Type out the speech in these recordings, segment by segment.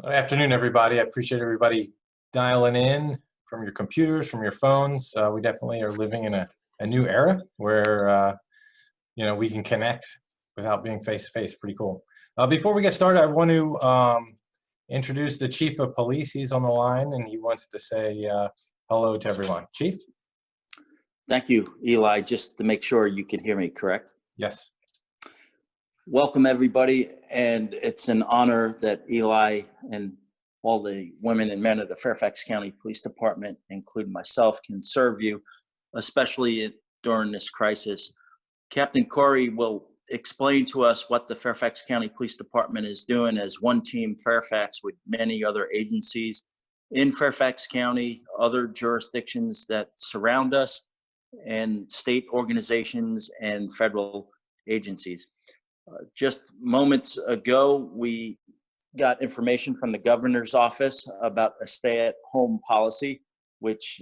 Good afternoon, everybody. I appreciate everybody dialing in from your computers, from your phones. We definitely are living in a new era where we can connect without being face to face. Pretty cool. Before we get started, I want to introduce the Chief of Police. He's on the line, and he wants to say hello to everyone. Chief? Thank you, Eli. Just to make sure you can hear me, correct? Yes. Welcome, everybody. And it's an honor that Eli and all the women and men of the Fairfax County Police Department, including myself, can serve you, especially during this crisis. Captain Corey will explain to us what the Fairfax County Police Department is doing as one team Fairfax with many other agencies in Fairfax County, other jurisdictions that surround us, and state organizations and federal agencies. Just moments ago, we got information from the governor's office about a stay-at-home policy, which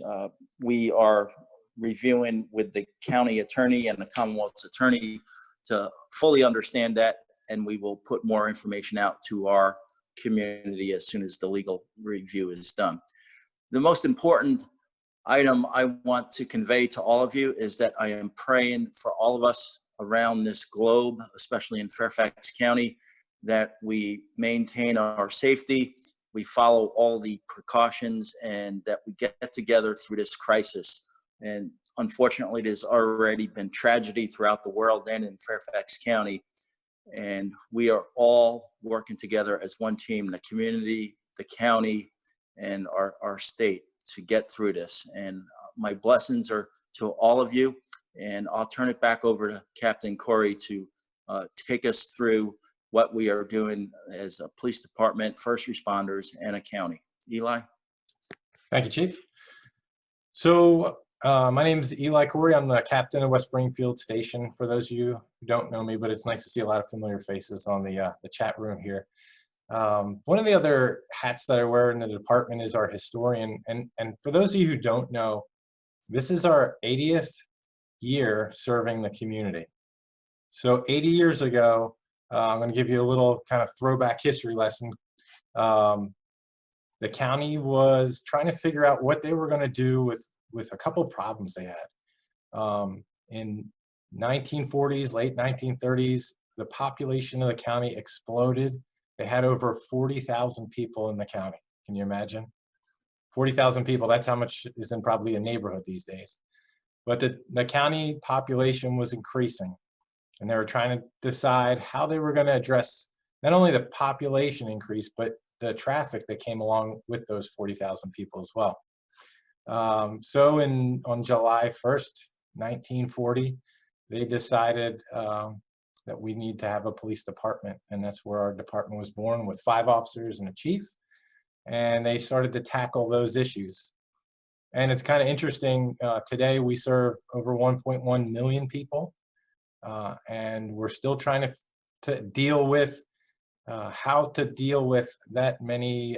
we are reviewing with the county attorney and the Commonwealth's attorney to fully understand that, and we will put more information out to our community as soon as the legal review is done. The most important item I want to convey to all of you is that I am praying for all of us around this globe, especially in Fairfax County, that we maintain our safety, we follow all the precautions, and that we get together through this crisis. And unfortunately, there's already been tragedy throughout the world and in Fairfax County, and we are all working together as one team, the community, the county, and our state to get through this. And my blessings are to all of you. And I'll turn it back over to Captain Corey to take us through what we are doing as a police department, first responders, and a county. Eli? Thank you, Chief. So my name is Eli Corey. I'm the captain of West Springfield Station, for those of you who don't know me, but it's nice to see a lot of familiar faces on the chat room here. One of the other hats that I wear in the department is our historian. And for those of you who don't know, this is our 80th year serving the community. So 80 years ago, I'm going to give you a little kind of throwback history lesson. The county was trying to figure out what they were going to do with a couple of problems they had. In 1940s, late 1930s, the population of the county exploded. They had over 40,000 people in the county. Can you imagine? 40,000 people, that's how much is in probably a neighborhood these days. But the county population was increasing, and they were trying to decide how they were going to address not only the population increase, but the traffic that came along with those 40,000 people as well. So on July 1st, 1940, they decided that we need to have a police department, and that's where our department was born, with 5 officers and a chief, and they started to tackle those issues. And it's kind of interesting, today we serve over 1.1 million people, and we're still trying to deal with how to deal with that many,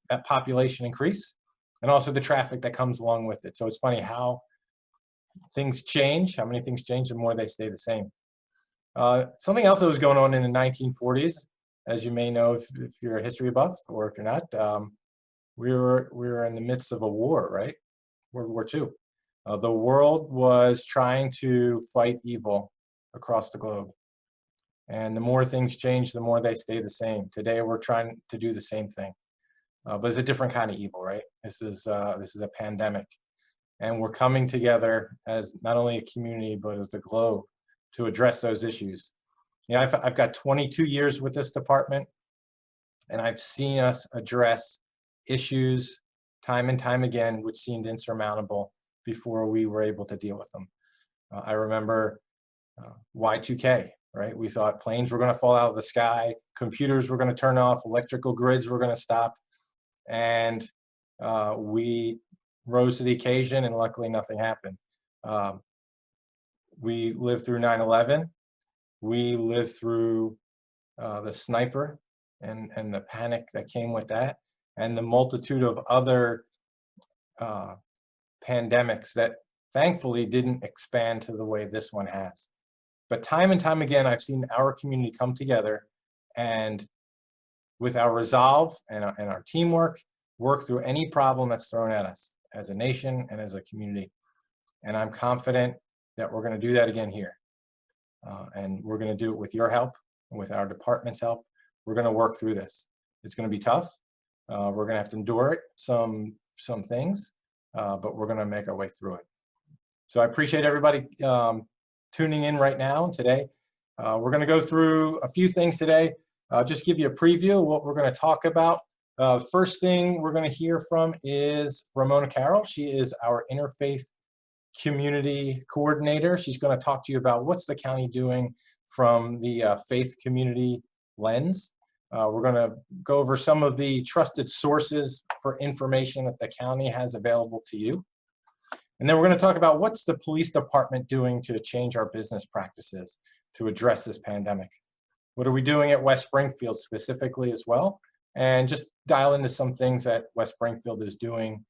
that population increase, and also the traffic that comes along with it. So it's funny how things change, how many things change, the more they stay the same. Something else that was going on in the 1940s, as you may know if you're a history buff, or if you're not, we were in the midst of a war, right? World War II. The world was trying to fight evil across the globe. And the more things change, the more they stay the same. Today, we're trying to do the same thing. But it's a different kind of evil, right? This is a pandemic. And we're coming together as not only a community, but as the globe to address those issues. Yeah, I've got 22 years with this department, and I've seen us address issues time and time again, which seemed insurmountable before we were able to deal with them. I remember Y2K, right? We thought planes were going to fall out of the sky, computers were going to turn off, electrical grids were going to stop, and we rose to the occasion, and luckily nothing happened. We lived through 9/11. We lived through the sniper and the panic that came with that, and the multitude of other pandemics that thankfully didn't expand to the way this one has. But time and time again, I've seen our community come together and with our resolve and our teamwork, work through any problem that's thrown at us as a nation and as a community. And I'm confident that we're going to do that again here. And we're going to do it with your help and with our department's help. We're going to work through this. It's going to be tough. We're going to have to endure it, some things, but we're going to make our way through it. So I appreciate everybody tuning in right now today. We're going to go through a few things today. Just give you a preview of what we're going to talk about. The first thing we're going to hear from is Ramona Carroll. She is our Interfaith Community Coordinator. She's going to talk to you about what's the county doing from the faith community lens. We're going to go over some of the trusted sources for information that the county has available to you. And then we're going to talk about what's the police department doing to change our business practices to address this pandemic. What are we doing at West Springfield specifically as well? And just dial into some things that West Springfield is doing,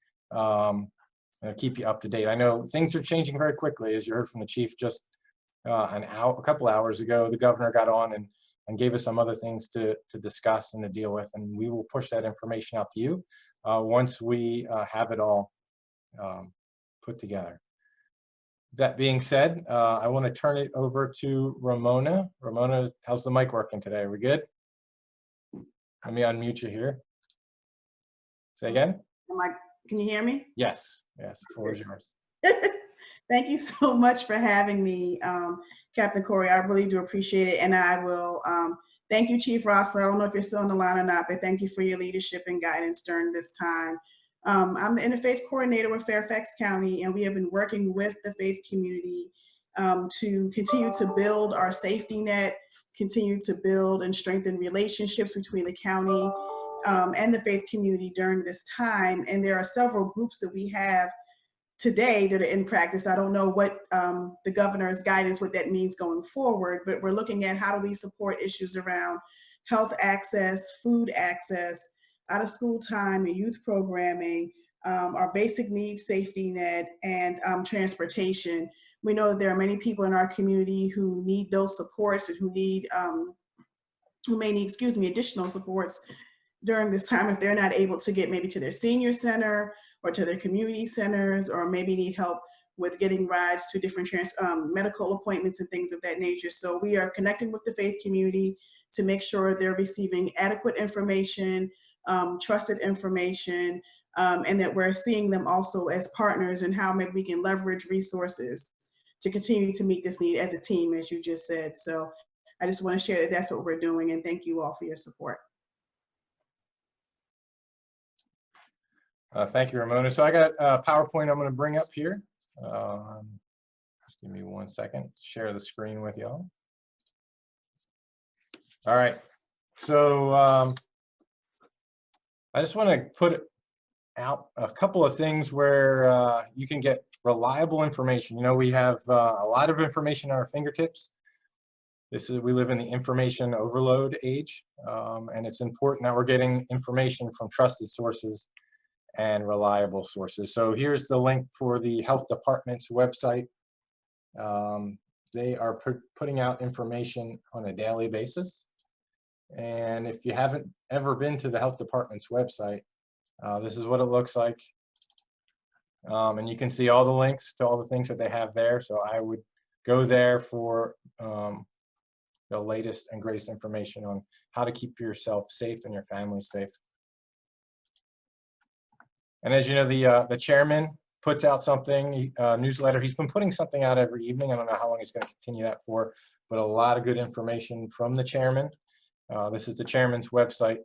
keep you up to date. I know things are changing very quickly, as you heard from the chief just a couple hours ago. The governor got on and gave us some other things to discuss and to deal with, and we will push that information out to you once we have it all put together. That being said, I want to turn it over to Ramona. Ramona, how's the mic working today? Are we good? Let me unmute you here. Say again? Can you hear me? Yes, yes, the floor is yours. Thank you so much for having me, Captain Corey. I really do appreciate it. And I will thank you, Chief Rossler. I don't know if you're still on the line or not, but thank you for your leadership and guidance during this time. I'm the Interfaith Coordinator with Fairfax County, and we have been working with the faith community to continue to build our safety net, continue to build and strengthen relationships between the county and the faith community during this time. And there are several groups that we have today that are in practice. I don't know what the governor's guidance, what that means going forward, but we're looking at how do we support issues around health access, food access, out of school time and youth programming, our basic needs safety net, and transportation. We know that there are many people in our community who need those supports and who may need, additional supports during this time if they're not able to get maybe to their senior center or to their community centers, or maybe need help with getting rides to different medical appointments and things of that nature. So we are connecting with the faith community to make sure they're receiving adequate information, trusted information, and that we're seeing them also as partners and how maybe we can leverage resources to continue to meet this need as a team, as you just said. So I just want to share that that's what we're doing, and thank you all for your support. Thank you, Ramona. So I got a PowerPoint I'm going to bring up here. Just give me 1 second, share the screen with y'all. All right. So I just want to put out a couple of things where you can get reliable information. You know, we have a lot of information at our fingertips. We live in the information overload age, and it's important that we're getting information from trusted sources and reliable sources. So here's the link for the health department's website. They are putting out information on a daily basis. And if you haven't ever been to the health department's website, this is what it looks like. And you can see all the links to all the things that they have there. So I would go there for the latest and greatest information on how to keep yourself safe and your family safe. And as you know, the chairman puts out something, newsletter. He's been putting something out every evening. I don't know how long he's going to continue that for, but a lot of good information from the chairman. This is the chairman's website,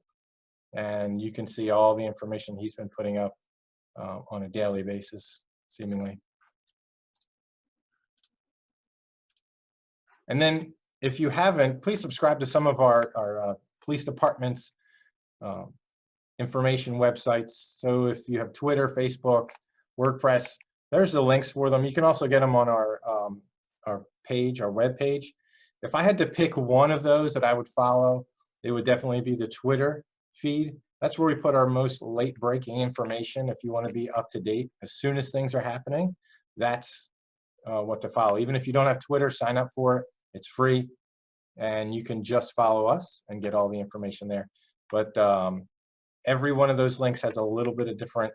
and you can see all the information he's been putting up on a daily basis, seemingly. And then if you haven't, please subscribe to some of our police department's information websites. So if you have Twitter, Facebook, WordPress, there's the links for them. You can also get them on our page, our web page. If I had to pick one of those that I would follow, it would definitely be the Twitter feed. That's where we put our most late breaking information. If you want to be up to date as soon as things are happening, that's what to follow. Even if you don't have Twitter, sign up for it. It's free, and you can just follow us and get all the information there. but every one of those links has a little bit of different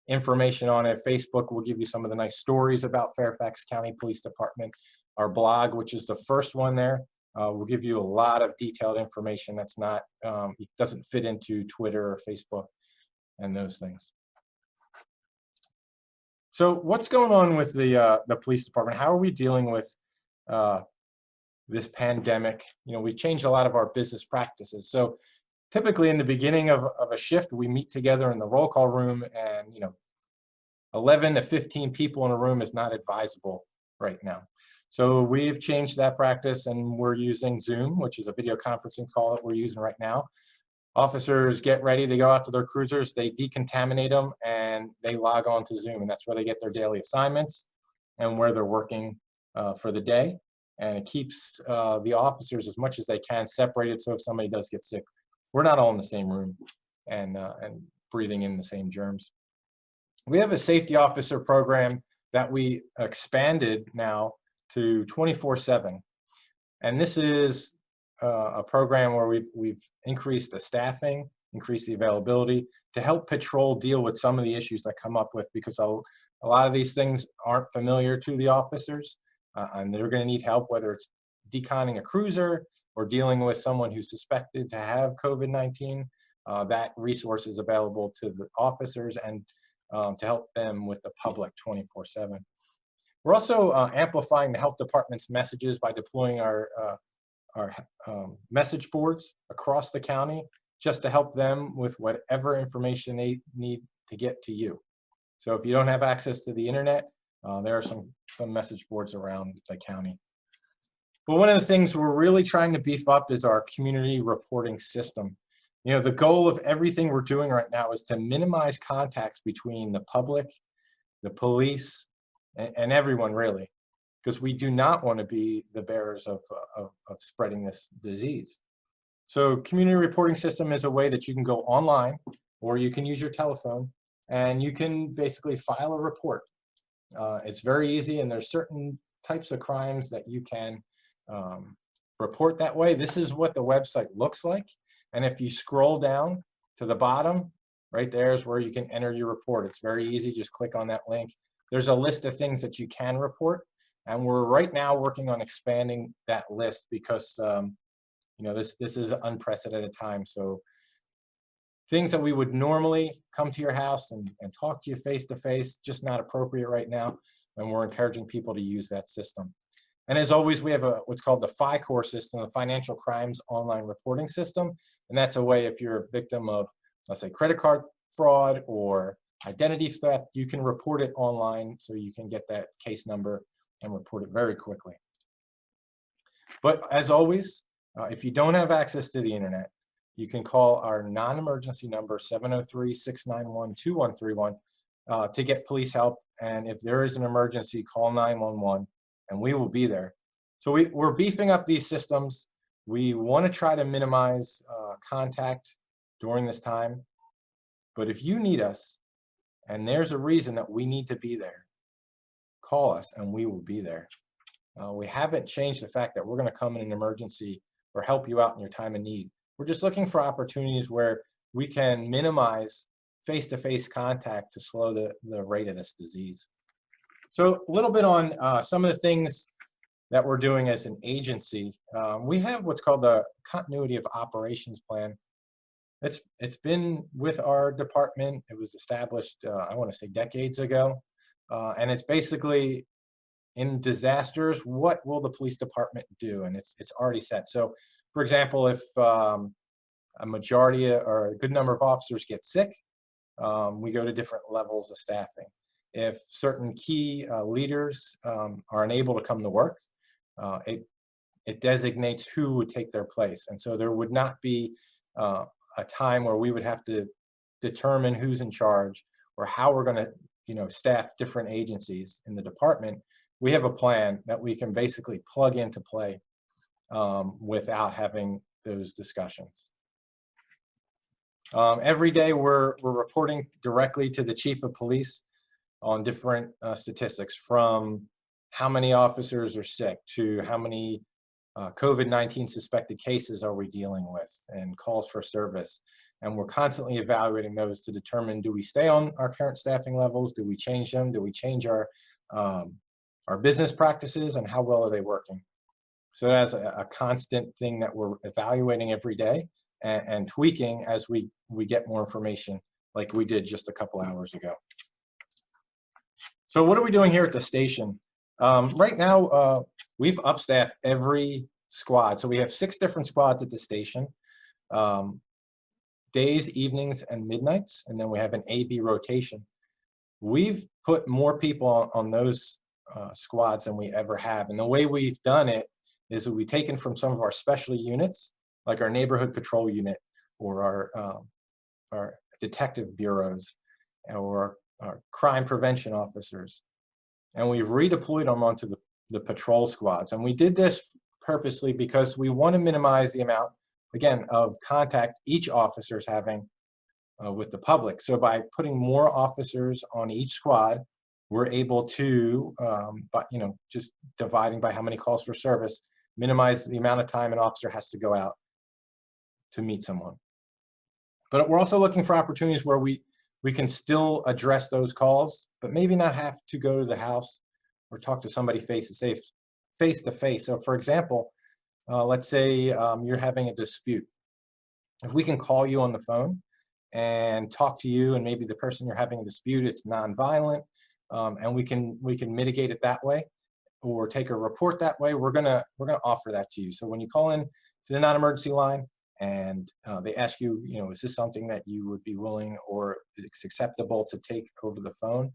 information on it. Facebook will give you some of the nice stories about Fairfax County Police Department. Our blog, which is the first one there, will give you a lot of detailed information that's not, it doesn't fit into Twitter or Facebook and those things. So what's going on with the police department? How are we dealing with this pandemic? We changed a lot of our business practices. So typically in the beginning of a shift, we meet together in the roll call room, and 11 to 15 people in a room is not advisable right now. So we've changed that practice, and we're using Zoom, which is a video conferencing call that we're using right now. Officers get ready, they go out to their cruisers, they decontaminate them, and they log on to Zoom, and that's where they get their daily assignments and where they're working for the day. And it keeps the officers as much as they can separated, so if somebody does get sick, we're not all in the same room and breathing in the same germs. We have a safety officer program that we expanded now to 24/7. And this is a program where we've increased the staffing, increased the availability to help patrol deal with some of the issues that come up with, because a lot of these things aren't familiar to the officers, and they're going to need help, whether it's deconning a cruiser or dealing with someone who's suspected to have COVID-19. That resource is available to the officers and to help them with the public 24/7. We're also amplifying the health department's messages by deploying our message boards across the county, just to help them with whatever information they need to get to you. So if you don't have access to the internet, there are some message boards around the county. But one of the things we're really trying to beef up is our community reporting system. The goal of everything we're doing right now is to minimize contacts between the public, the police, and everyone, really, because we do not want to be the bearers of spreading this disease. So community reporting system is a way that you can go online, or you can use your telephone, and you can basically file a report. It's very easy, and there's certain types of crimes that you can report that way. This is what the website looks like. And if you scroll down to the bottom, right there is where you can enter your report. It's very easy. Just click on that link. There's a list of things that you can report. And we're right now working on expanding that list because, this is an unprecedented time. So things that we would normally come to your house and talk to you face to face, just not appropriate right now. And we're encouraging people to use that system. And as always, we have what's called the FICOR system, the Financial Crimes Online Reporting System. And that's a way, if you're a victim of, let's say, credit card fraud or identity theft, you can report it online, so you can get that case number and report it very quickly. But as always, if you don't have access to the internet, you can call our non-emergency number, 703-691-2131, to get police help. And if there is an emergency, call 911, and we will be there. So we're beefing up these systems. We want to try to minimize contact during this time. But if you need us, and there's a reason that we need to be there, call us and we will be there. We haven't changed the fact that we're going to come in an emergency or help you out in your time of need. We're just looking for opportunities where we can minimize face-to-face contact to slow the rate of this disease. So a little bit on some of the things that we're doing as an agency. We have what's called the Continuity of Operations Plan. It's been with our department. It was established, I want to say, decades ago. And it's basically, in disasters, what will the police department do? And it's already set. So, for example, if a majority or a good number of officers get sick, we go to different levels of staffing. If certain key leaders are unable to come to work, it designates who would take their place. And so there would not be a time where we would have to determine who's in charge or how we're going to staff different agencies in the department. We have a plan that we can basically plug into play without having those discussions. Every day we're reporting directly to the chief of police on different statistics, from how many officers are sick to how many COVID-19 suspected cases are we dealing with and calls for service. And we're constantly evaluating those to determine, do we stay on our current staffing levels? Do we change them? Do we change our business practices, and how well are they working? So that's a constant thing that we're evaluating every day and tweaking as we get more information, like we did just a couple hours ago. So what are we doing here at the station? Right now, we've upstaffed every squad. So we have 6 different squads at the station, days, evenings, and midnights, and then we have an A-B rotation. We've put more people on those squads than we ever have. And the way we've done it is that we've taken from some of our specialty units, like our neighborhood patrol unit or our detective bureaus or our crime prevention officers, and we've redeployed them onto the patrol squads. And we did this purposely because we want to minimize the amount, again, of contact each officer is having with the public. So by putting more officers on each squad, we're able to, just dividing by how many calls for service, minimize the amount of time an officer has to go out to meet someone. But we're also looking for opportunities where we can still address those calls, but maybe not have to go to the house or talk to somebody face to face. So for example, let's say you're having a dispute. If we can call you on the phone and talk to you, and maybe the person you're having a dispute, it's nonviolent, and we can mitigate it that way, or take a report that way, we're gonna offer that to you. So when you call in to the non-emergency line and they ask you, is this something that you would be willing or it's acceptable to take over the phone,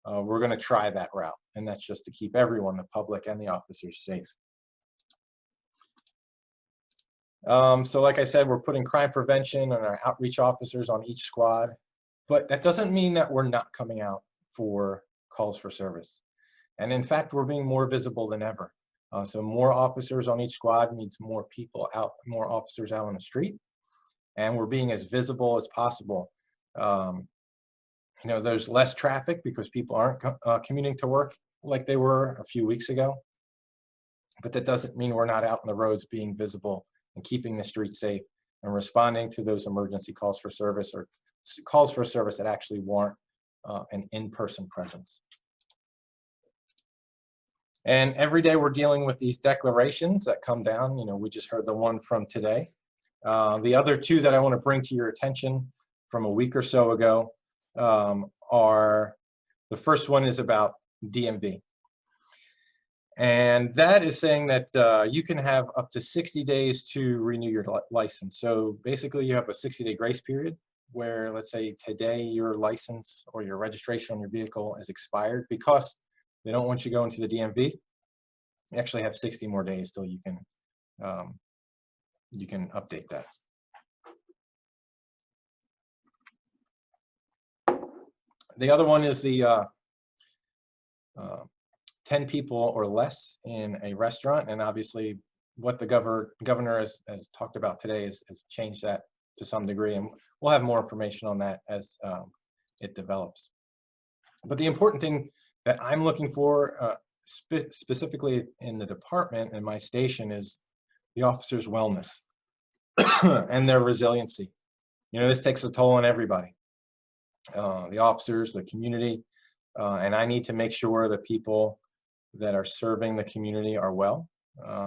we're gonna try that route. And that's just to keep everyone, the public and the officers, safe. So like I said, we're putting crime prevention and our outreach officers on each squad, but that doesn't mean that we're not coming out for calls for service. And in fact, we're being more visible than ever. So more officers on each squad means more people out, more officers out on the street, and we're being as visible as possible. There's less traffic because people aren't commuting to work like they were a few weeks ago, but that doesn't mean we're not out on the roads being visible and keeping the streets safe and responding to those emergency calls for service or calls for service that actually warrant an in-person presence. And every day we're dealing with these declarations that come down. We just heard the one from today. The other 2 that I want to bring to your attention from a week or so ago are, the first one is about DMV. And that is saying that you can have up to 60 days to renew your license. So basically you have a 60-day grace period where, let's say today your license or your registration on your vehicle is expired because they don't want you going to the DMV. You actually have 60 more days till you can update that. The other one is the 10 people or less in a restaurant, and obviously what the governor has talked about today has changed that to some degree, and we'll have more information on that as it develops. But the important thing that I'm looking for specifically in the department and my station is the officers' wellness and their resiliency. This takes a toll on everybody, the officers, the community, and I need to make sure the people that are serving the community are well.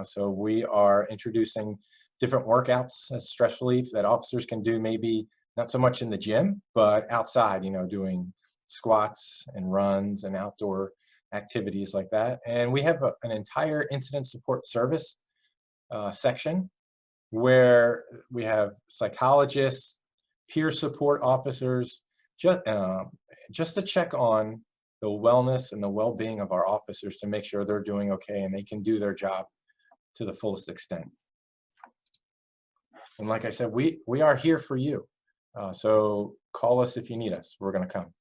So we are introducing different workouts as stress relief that officers can do, maybe not so much in the gym, but outside, doing squats and runs and outdoor activities like that. And we have an entire incident support service section where we have psychologists, peer support officers, just to check on the wellness and the well-being of our officers to make sure they're doing okay and they can do their job to the fullest extent. And like I said, we are here for you. So call us if you need us. We're going to come.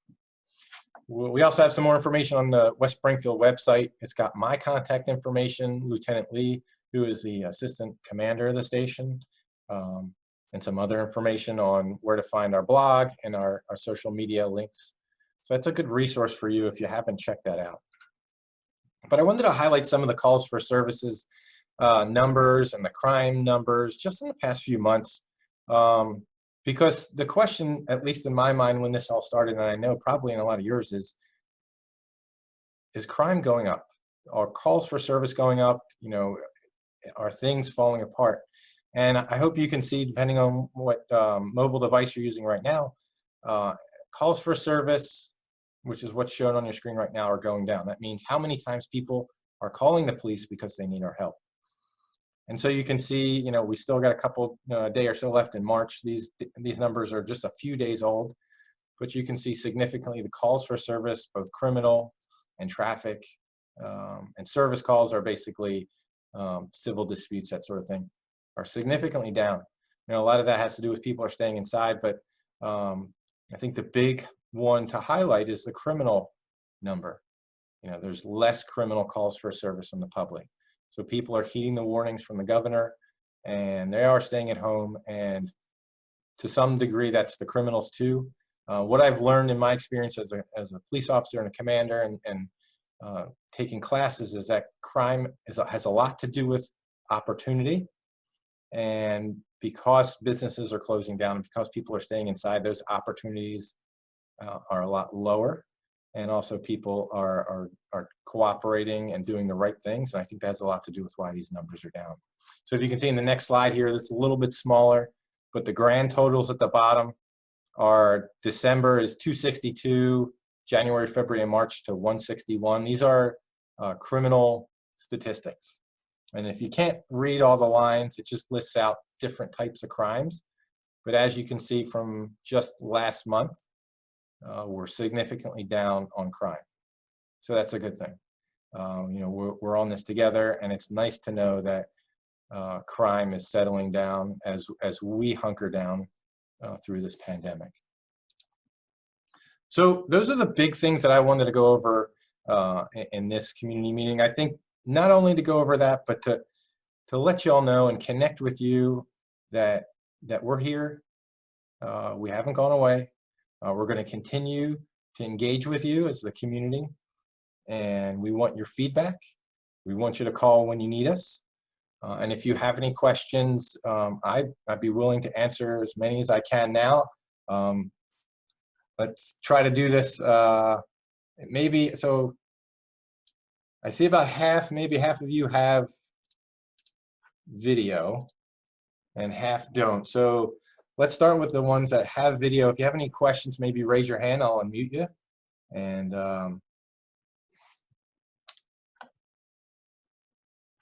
We also have some more information on the West Springfield website. It's got my contact information, Lieutenant Lee, who is the assistant commander of the station, and some other information on where to find our blog and our social media links. So that's a good resource for you if you haven't checked that out. But I wanted to highlight some of the calls for services numbers and the crime numbers just in the past few months. Because the question, at least in my mind, when this all started, and I know probably in a lot of yours, is crime going up? Are calls for service going up? You know, are things falling apart? And I hope you can see, depending on what mobile device you're using right now, calls for service, which is what's shown on your screen right now, are going down. That means how many times people are calling the police because they need our help. And so you can see, you know, we still got a couple day or so left in March. These numbers are just a few days old, but you can see significantly the calls for service, both criminal and traffic, and service calls are basically civil disputes, that sort of thing, are significantly down. You know, a lot of that has to do with people are staying inside, but I think the big one to highlight is the criminal number. You know, there's less criminal calls for service from the public. So people are heeding the warnings from the governor, and they are staying at home. And to some degree, that's the criminals too. What I've learned in my experience as a police officer and a commander, and taking classes, is that crime has a lot to do with opportunity. And because businesses are closing down and because people are staying inside, those opportunities are a lot lower. And also people are cooperating and doing the right things. And I think that has a lot to do with why these numbers are down. So if you can see in the next slide here, this is a little bit smaller, but the grand totals at the bottom are December is 262, January, February, and March to 161. These are criminal statistics. And if you can't read all the lines, it just lists out different types of crimes. But as you can see from just last month, we're significantly down on crime. So that's a good thing. You know, we're on this together, and it's nice to know that crime is settling down as we hunker down through this pandemic. So those are the big things that I wanted to go over in this community meeting. I think not only to go over that, but to let you all know and connect with you that we're here. We haven't gone away. We're going to continue to engage with you as the community, and we want your feedback. We want you to call when you need us. And if you have any questions, I'd be willing to answer as many as I can now. Let's try to do this. Maybe, so I see about maybe half of you have video and half don't. So let's start with the ones that have video. If you have any questions, maybe raise your hand. I'll unmute you. And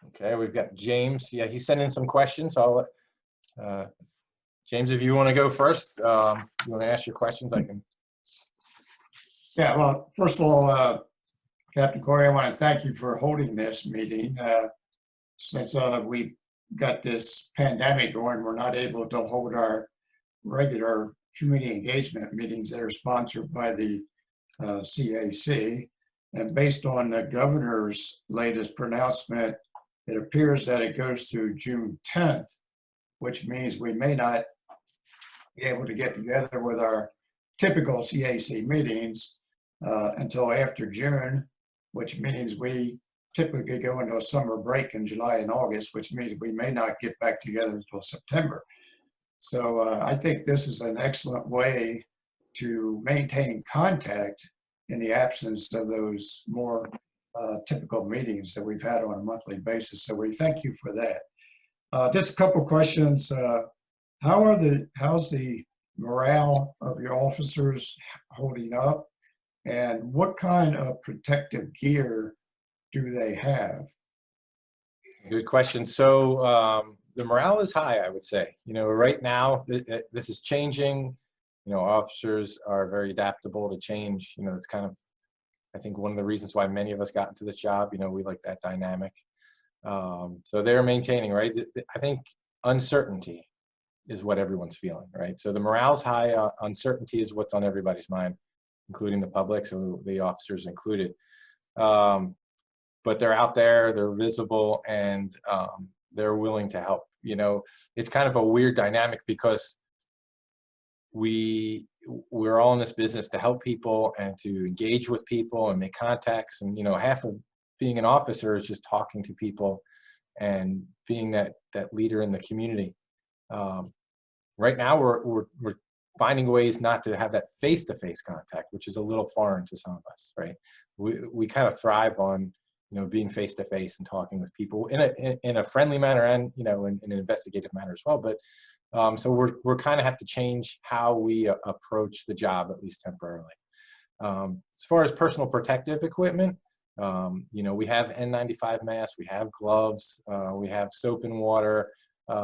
okay, we've got James. Yeah, he sent in some questions. So I'll let James, if you want to go first, you want to ask your questions, I can. Yeah, well, first of all, Captain Corey, I want to thank you for holding this meeting. Since we got this pandemic going, we're not able to hold our regular community engagement meetings that are sponsored by the CAC. And based on the governor's latest pronouncement, it appears that it goes through June 10th, which means we may not be able to get together with our typical CAC meetings until after June, which means we typically go into a summer break in July and August, which means we may not get back together until September. So I think this is an excellent way to maintain contact in the absence of those more typical meetings that we've had on a monthly basis. So we thank you for that. Just a couple questions. How's the morale of your officers holding up? And what kind of protective gear do they have? Good question. So the morale is high, I would say. You know, right now, this is changing. You know, officers are very adaptable to change. You know, it's kind of, I think, one of the reasons why many of us got into this job. You know, we like that dynamic. So they're maintaining, right? I think uncertainty is what everyone's feeling, right? So the morale's high. Uncertainty is what's on everybody's mind, including the public, so the officers included. But they're out there, they're visible, and they're willing to help. You know, it's kind of a weird dynamic because we're all in this business to help people and to engage with people and make contacts. And, you know, half of being an officer is just talking to people and being that leader in the community. right now we're finding ways not to have that face-to-face contact, which is a little foreign to some of us, right? We kind of thrive on, being face-to-face and talking with people in a friendly manner and, in an investigative manner as well. But so we're kind of have to change how we approach the job, at least temporarily. As far as personal protective equipment, we have N95 masks, we have gloves, we have soap and water.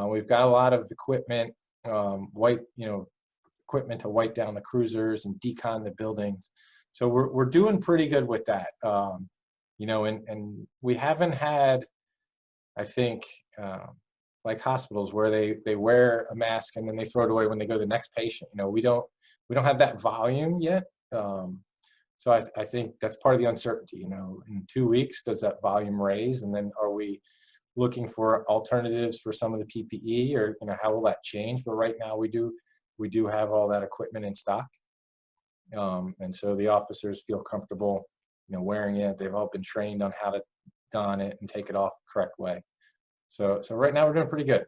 We've got a lot of equipment, equipment to wipe down the cruisers and decon the buildings. So we're doing pretty good with that. And we haven't had, I think, like hospitals where they wear a mask and then they throw it away when they go to the next patient. We don't have that volume yet. So I think that's part of the uncertainty. In 2 weeks, does that volume raise? And then are we looking for alternatives for some of the PPE, or how will that change? But right now we do have all that equipment in stock, and so the officers feel comfortable, wearing it. They've all been trained on how to don it and take it off the correct way. So right now we're doing pretty good.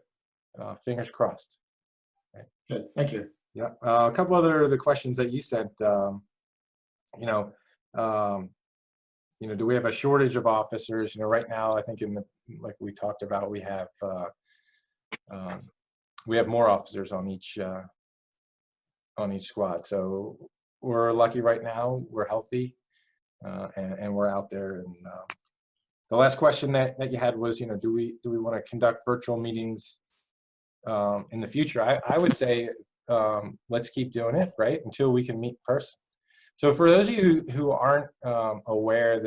Fingers crossed. Right. Good, thank you. Yeah. A couple other of the questions that you said. Do we have a shortage of officers? Right now, I think like we talked about, we have more officers on each squad. So we're lucky right now. We're healthy, and we're out there. And the last question that you had was, do we want to conduct virtual meetings in the future? I would say let's keep doing it, right, until we can meet in person. So for those of you who aren't aware,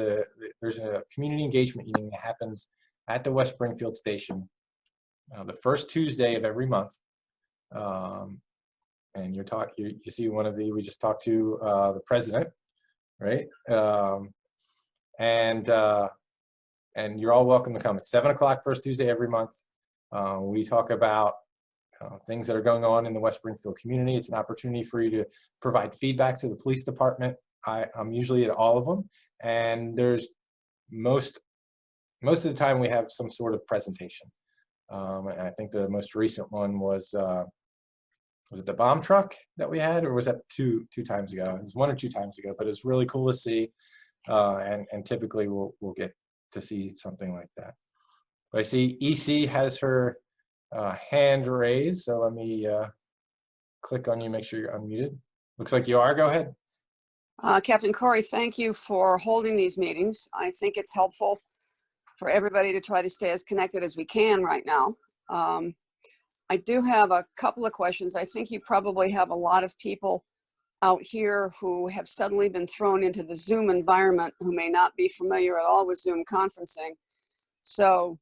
there's a community engagement meeting that happens at the West Springfield station the first Tuesday of every month. And you see we just talked to the president, right? And you're all welcome to come. It's 7 o'clock first Tuesday every month. We talk about things that are going on in the West Springfield community. It's an opportunity for you to provide feedback to the police department. I'm usually at all of them, and there's most of the time we have some sort of presentation. And I think the most recent one was it the bomb truck that we had, or was that two times ago? It was 1 or 2 times ago, but it's really cool to see, and typically we'll get to see something like that. But I see EC has her hand raised, so let me click on you, make sure you're unmuted. Looks like you are. Go ahead. Captain Corey, thank you for holding these meetings. I think it's helpful for everybody to try to stay as connected as we can right now. I do have a couple of questions. I think you probably have a lot of people out here who have suddenly been thrown into the Zoom environment who may not be familiar at all with Zoom conferencing. So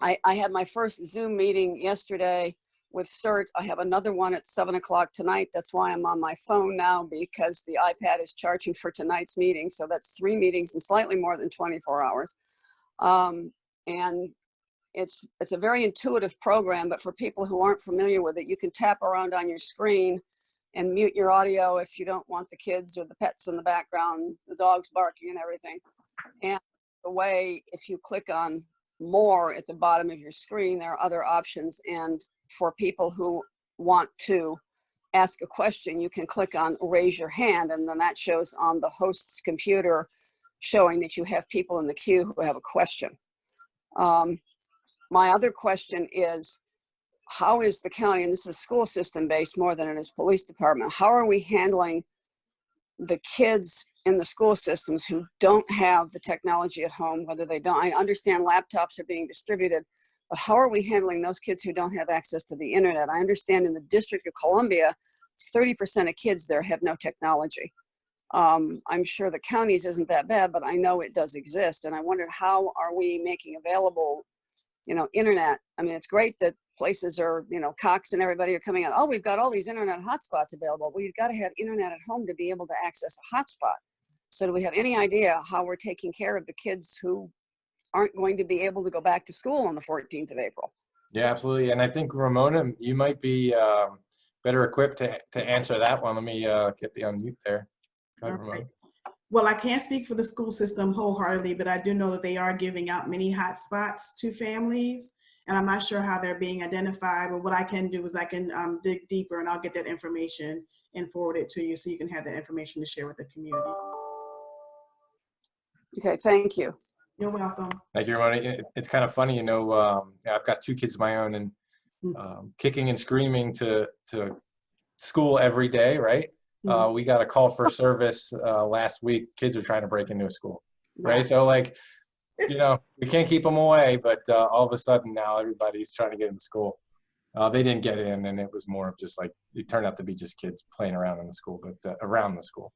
I had my first Zoom meeting yesterday with CERT. I have another one at 7 o'clock tonight. That's why I'm on my phone now, because the iPad is charging for tonight's meeting. So that's 3 meetings in slightly more than 24 hours. And it's a very intuitive program, but for people who aren't familiar with it, you can tap around on your screen and mute your audio if you don't want the kids or the pets in the background, the dogs barking and everything. And the way, if you click on more at the bottom of your screen, there are other options. And for people who want to ask a question, you can click on raise your hand, and then that shows on the host's computer showing that you have people in the queue who have a question. My other question is, how is the county, and this is school system based more than it is police department, how are we handling the kids in the school systems who don't have the technology at home, whether they don't? I understand laptops are being distributed, but how are we handling those kids who don't have access to the internet? I understand in the District of Columbia, 30% of kids there have no technology. I'm sure the counties isn't that bad, but I know it does exist. And I wondered, how are we making available, internet? I mean, it's great that places are, Cox and everybody are coming out, oh, we've got all these internet hotspots available. We've got to have internet at home to be able to access a hotspot. So do we have any idea how we're taking care of the kids who aren't going to be able to go back to school on the 14th of April? Yeah, absolutely. And I think, Ramona, you might be better equipped to answer that one. Let me get the unmute there. Go ahead, Ramona. Well, I can't speak for the school system wholeheartedly, but I do know that they are giving out many hotspots to families. and I'm not sure how they're being identified, but what I can do is I can dig deeper and I'll get that information and forward it to you so you can have that information to share with the community. Okay, thank you. You're welcome. Thank you, Ramona. It's kind of funny, you know, I've got 2 kids of my own, and kicking and screaming to school every day, right? We got a call for service last week. Kids are trying to break into a school, right? So like, you know, we can't keep them away, but all of a sudden now everybody's trying to get into school. They didn't get in, and it was more of just like, it turned out to be just kids playing around in the school, but around the school,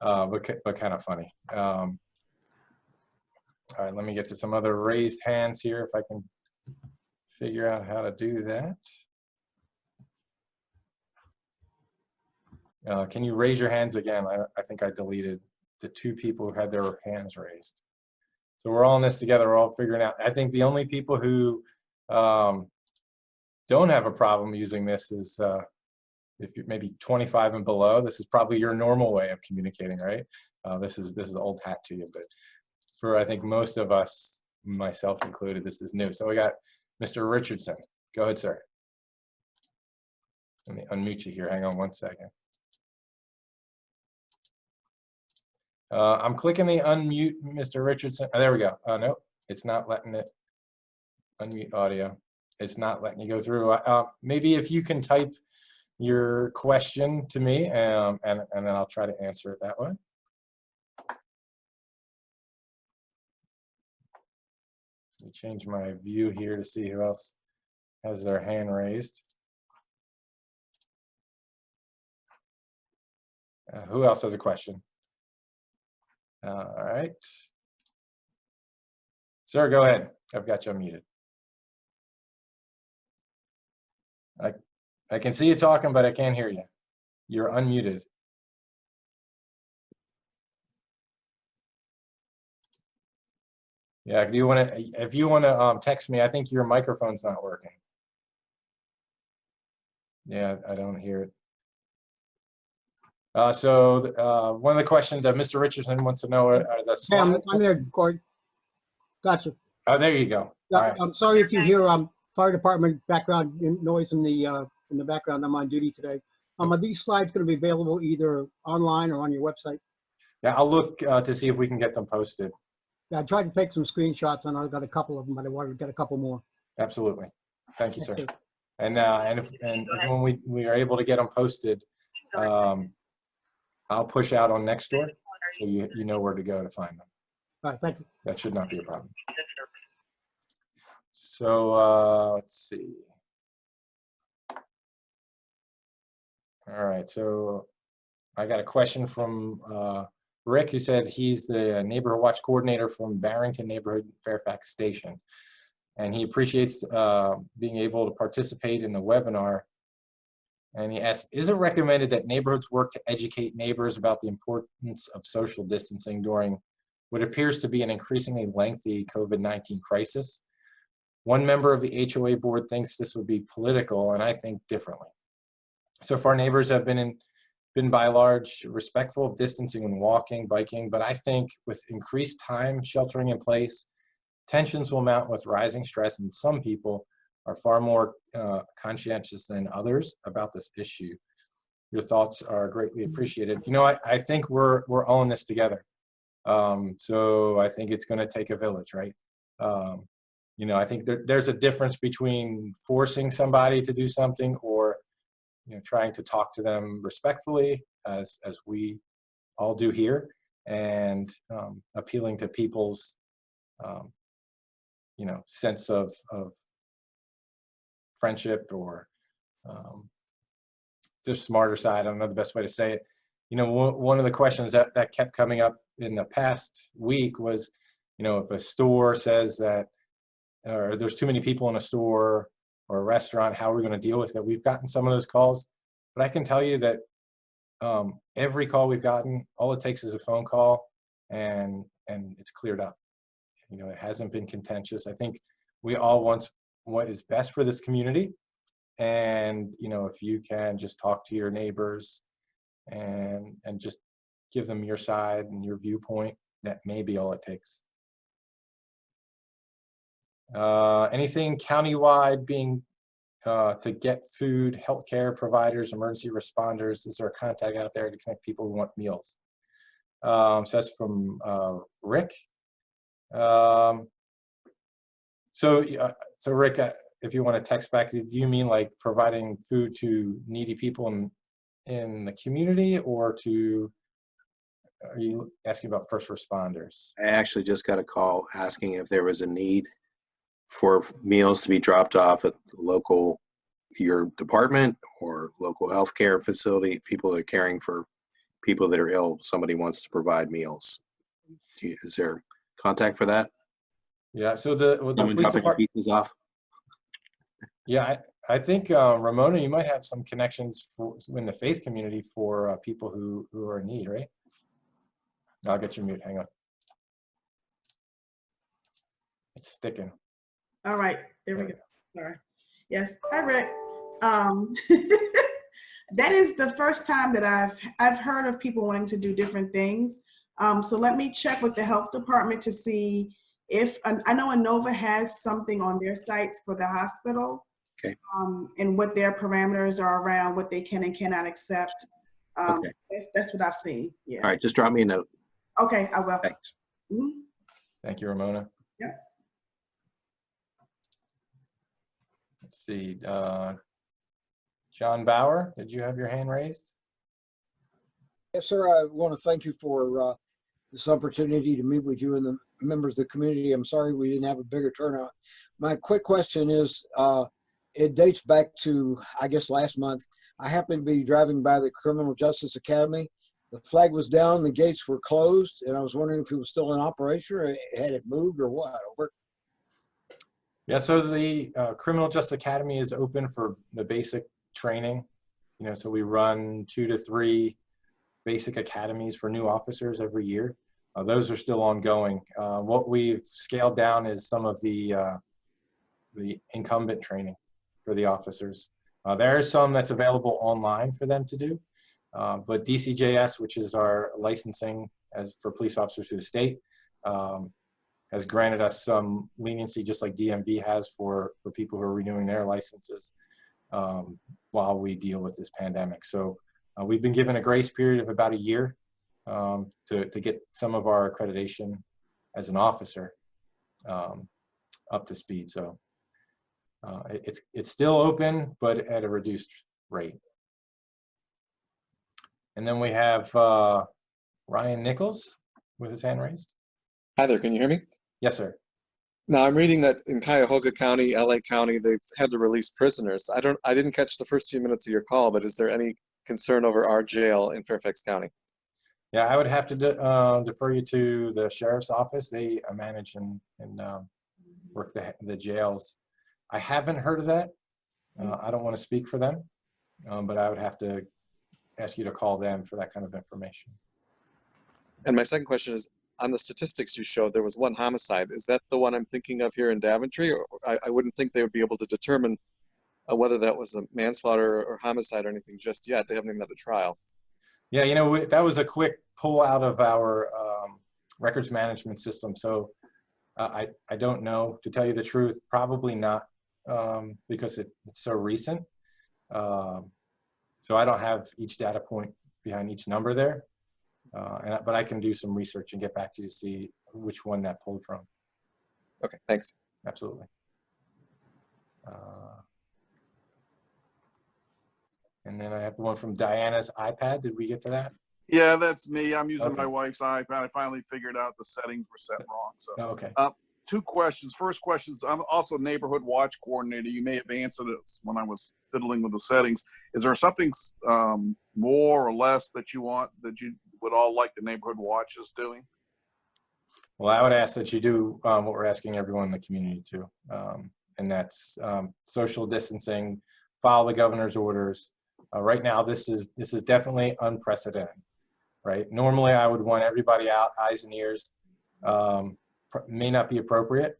but kind of funny. All right, let me get to some other raised hands here if I can figure out how to do that. Can you raise your hands again? I think I deleted the 2 people who had their hands raised. So we're all in this together. We're all figuring out. I think the only people who don't have a problem using this is if you're maybe 25 and below. This is probably your normal way of communicating, right? This is old hat to you, but for I think most of us, myself included, this is new. So we got Mr. Richardson. Go ahead, sir. Let me unmute you here. Hang on one second. I'm clicking the unmute, Mr. Richardson. Oh, there we go. Nope, it's not letting it unmute audio. It's not letting you go through. Maybe if you can type your question to me, and then I'll try to answer it that way. Let me change my view here to see who else has their hand raised. Who else has a question? All right. Sir, go ahead. I've got you unmuted. I can see you talking, but I can't hear you. You're unmuted. Yeah, if you want to text me, I think your microphone's not working. Yeah, I don't hear it. So one of the questions that Mr. Richardson wants to know are the slides. I'm there, Gord. Gotcha. Oh, there you go. Yeah, All right. I'm sorry if you hear fire department background noise in the background. I'm on duty today. Are these slides going to be available either online or on your website? Yeah, I'll look to see if we can get them posted. Yeah, I tried to take some screenshots and I got a couple of them, but I wanted to get a couple more. Absolutely. Thank you, sir. Okay. And when we are able to get them posted, I'll push out on Nextdoor, so you know where to go to find them. All right, thank you. That should not be a problem. So let's see. All right, so I got a question from Rick, who said he's the neighborhood watch coordinator from Barrington Neighborhood Fairfax Station. And he appreciates being able to participate in the webinar. And he asks, is it recommended that neighborhoods work to educate neighbors about the importance of social distancing during what appears to be an increasingly lengthy COVID-19 crisis? One member of the HOA board thinks this would be political, and I think differently. So far, neighbors have been by and large respectful of distancing when walking, biking, but I think with increased time sheltering in place, tensions will mount with rising stress, and some people are far more conscientious than others about this issue. Your thoughts are greatly appreciated. You know, I think we're all in this together. So I think it's going to take a village, right? You know, I think there's a difference between forcing somebody to do something or, you know, trying to talk to them respectfully, as we all do here, and appealing to people's, you know, sense of friendship or just smarter side. I don't know the best way to say it. You know, one of the questions that kept coming up in the past week was, you know, if a store says that, or there's too many people in a store or a restaurant, how are we going to deal with it? We've gotten some of those calls, but I can tell you that every call we've gotten, all it takes is a phone call and it's cleared up. You know, it hasn't been contentious. I think we all want what is best for this community. And, you know, if you can just talk to your neighbors and just give them your side and your viewpoint, that may be all it takes. Anything countywide being to get food, healthcare providers, emergency responders? Is there a contact out there to connect people who want meals? So that's from Rick. So Rick, if you want to text back, do you mean like providing food to needy people in the community, or are you asking about first responders? I actually just got a call asking if there was a need for meals to be dropped off at your department or local healthcare facility, people that are caring for people that are ill. Somebody wants to provide meals. Is there contact for that? Yeah, so the Someone police dropping department, pizzas off? yeah, I think Ramona, you might have some connections in the faith community for people who are in need, right? I'll get you mute, hang on. It's sticking. All right, there we go. Sorry. Yes, hi Rick. That is the first time that I've heard of people wanting to do different things. So let me check with the health department to see if, I know Inova has something on their sites for the hospital. Okay. And what their parameters are around what they can and cannot accept. Okay. That's what I've seen, yeah. All right, just drop me a note. Okay, I will. Thanks. Mhm. Thank you, Ramona. Yeah. Let's see, John Bauer, did you have your hand raised? Yes, sir. I want to thank you for this opportunity to meet with you and the members of the community. I'm sorry we didn't have a bigger turnout. My quick question is, it dates back to, I guess, last month. I happened to be driving by the Criminal Justice Academy. The flag was down, the gates were closed, and I was wondering if it was still in operation or had it moved or what. Over. Yeah, so the Criminal Justice Academy is open for the basic training. So we run 2 to 3 basic academies for new officers every year. Those are still ongoing. What we've scaled down is some of the incumbent training for the officers. There is some that's available online for them to do, but DCJS, which is our licensing for police officers through the state, has granted us some leniency, just like DMV has for people who are renewing their licenses while we deal with this pandemic. So we've been given a grace period of about a year to get some of our accreditation as an officer up to speed. So it's still open, but at a reduced rate. And then we have Ryan Nichols with his hand raised. Hi there, can you hear me? Yes, sir. Now I'm reading that in Cuyahoga County, LA County, they've had to release prisoners. I didn't catch the first few minutes of your call, but is there any concern over our jail in Fairfax County? Yeah, I would have to defer you to the sheriff's office. They manage and work the jails. I haven't heard of that. I don't want to speak for them, but I would have to ask you to call them for that kind of information. And my second question is, on the statistics you showed, there was 1 homicide. Is that the one I'm thinking of here in Daventry? Or I wouldn't think they would be able to determine whether that was a manslaughter or homicide or anything just yet. They haven't even had the trial. Yeah, that was a quick pull out of our records management system. So I don't know, to tell you the truth, probably not, because it's so recent. So I don't have each data point behind each number there. But I can do some research and get back to you to see which one that pulled from. Okay, thanks. Absolutely. And then I have one from Diana's iPad. Did we get to that? Yeah, that's me. I'm using Okay. my wife's iPad. I finally figured out the settings were set wrong. So, Oh, okay. 2 questions. First question is, I'm also neighborhood watch coordinator. You may have answered it when I was fiddling with the settings. Is there something more or less that you would all like the neighborhood watches doing? Well, I would ask that you do what we're asking everyone in the community to, and that's social distancing, follow the governor's orders. Right now, this is definitely unprecedented, right? Normally, I would want everybody out, eyes and ears. May not be appropriate,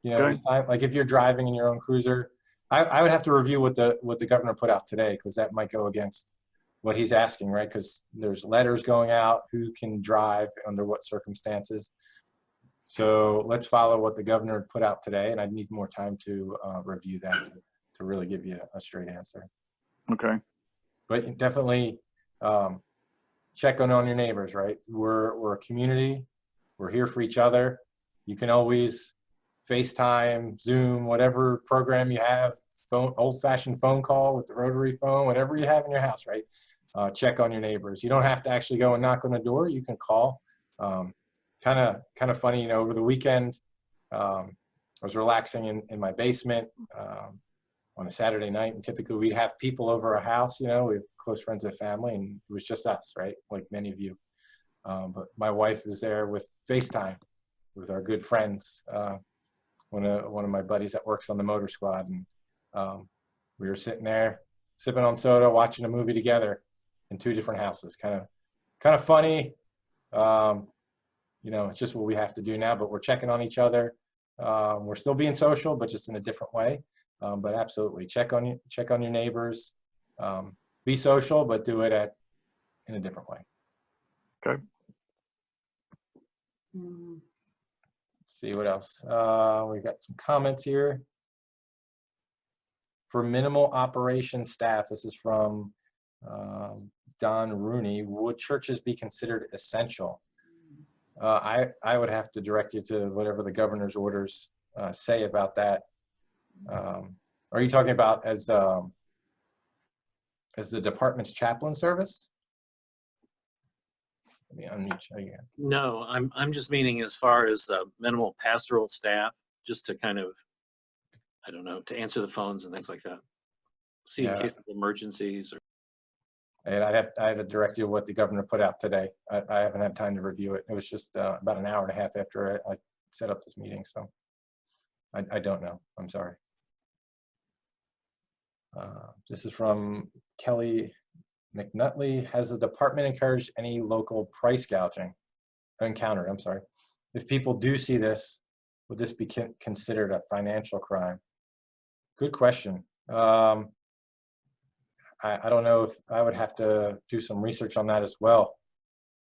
Okay. this time. Like if you're driving in your own cruiser, I would have to review what the governor put out today, because that might go against what he's asking, right? Because there's letters going out, who can drive under what circumstances. So let's follow what the governor put out today, and I need more time to review that to really give you a straight answer. Okay. But definitely check on your neighbors, right? We're a community. We're here for each other. You can always FaceTime, Zoom, whatever program you have, old-fashioned phone call with the rotary phone, whatever you have in your house, right? Check on your neighbors. You don't have to actually go and knock on the door. You can call. Kind of funny, you know, over the weekend, I was relaxing in my basement on a Saturday night, and typically we'd have people over our house, you know, we have close friends of the family, and it was just us, right? Like many of you. But my wife was there with FaceTime with our good friends. One of my buddies that works on the motor squad, and we were sitting there sipping on soda, watching a movie together in 2 different houses. Kind of funny. You know, it's just what we have to do now, but we're checking on each other. We're still being social, but just in a different way. But absolutely check on your neighbors. Be social, but do it in a different way. Okay. Mm. Let's see what else. We've got some comments here. For minimal operation staff, this is from Don Rooney. Would churches be considered essential? I would have to direct you to whatever the governor's orders say about that. Are you talking about as the department's chaplain service? Let me unmute you again. No, I'm just meaning as far as minimal pastoral staff, just to kind of, I don't know, to answer the phones and things like that. See in Yeah. case of emergencies or. And I have to direct you to what the governor put out today. I haven't had time to review it. It was just about an hour and a half after I set up this meeting, so I don't know. I'm sorry. This is from Kelly McNutley. Has the department encouraged any local price gouging? Encountered, I'm sorry. If people do see this, would this be considered a financial crime? Good question. I don't know if I would have to do some research on that as well.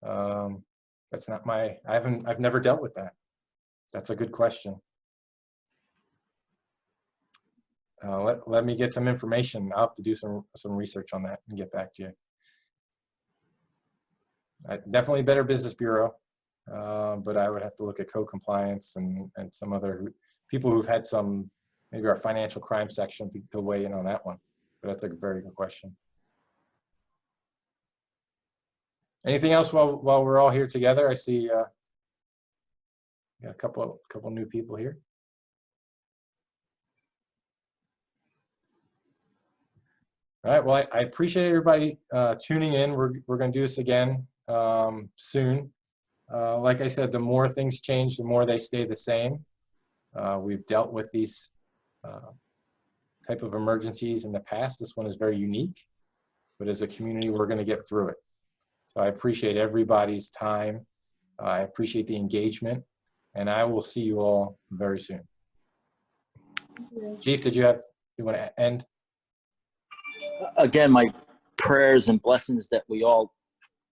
That's not I've never dealt with that. That's a good question. Let me get some information. I'll have to do some research on that and get back to you. Definitely Better Business Bureau, but I would have to look at code compliance and some other people who've had some, maybe our financial crime section to weigh in on that one. But that's a very good question. Anything else while we're all here together? I see got a couple new people here. All right. Well, I appreciate everybody tuning in. We're going to do this again soon. Like I said, the more things change, the more they stay the same. We've dealt with these type of emergencies in the past. This one is very unique, but as a community, we're going to get through it. So I appreciate everybody's time. I appreciate the engagement, and I will see you all very soon. Chief, did you want to end? Again, my prayers and blessings that we all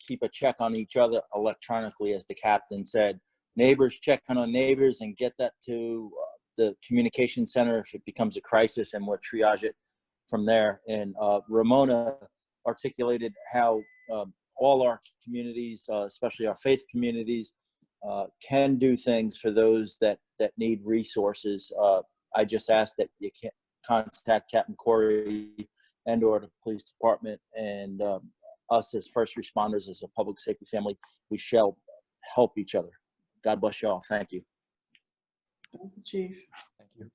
keep a check on each other electronically, as the captain said. Neighbors checking on neighbors, and get that to the communication center if it becomes a crisis, and we'll triage it from there. And Ramona articulated how all our communities, especially our faith communities, can do things for those that need resources. I just ask that you can contact Captain Corey and/or the police department, and us as first responders, as a public safety family, we shall help each other. God bless you all. Thank you. Thank you, Chief. Thank you.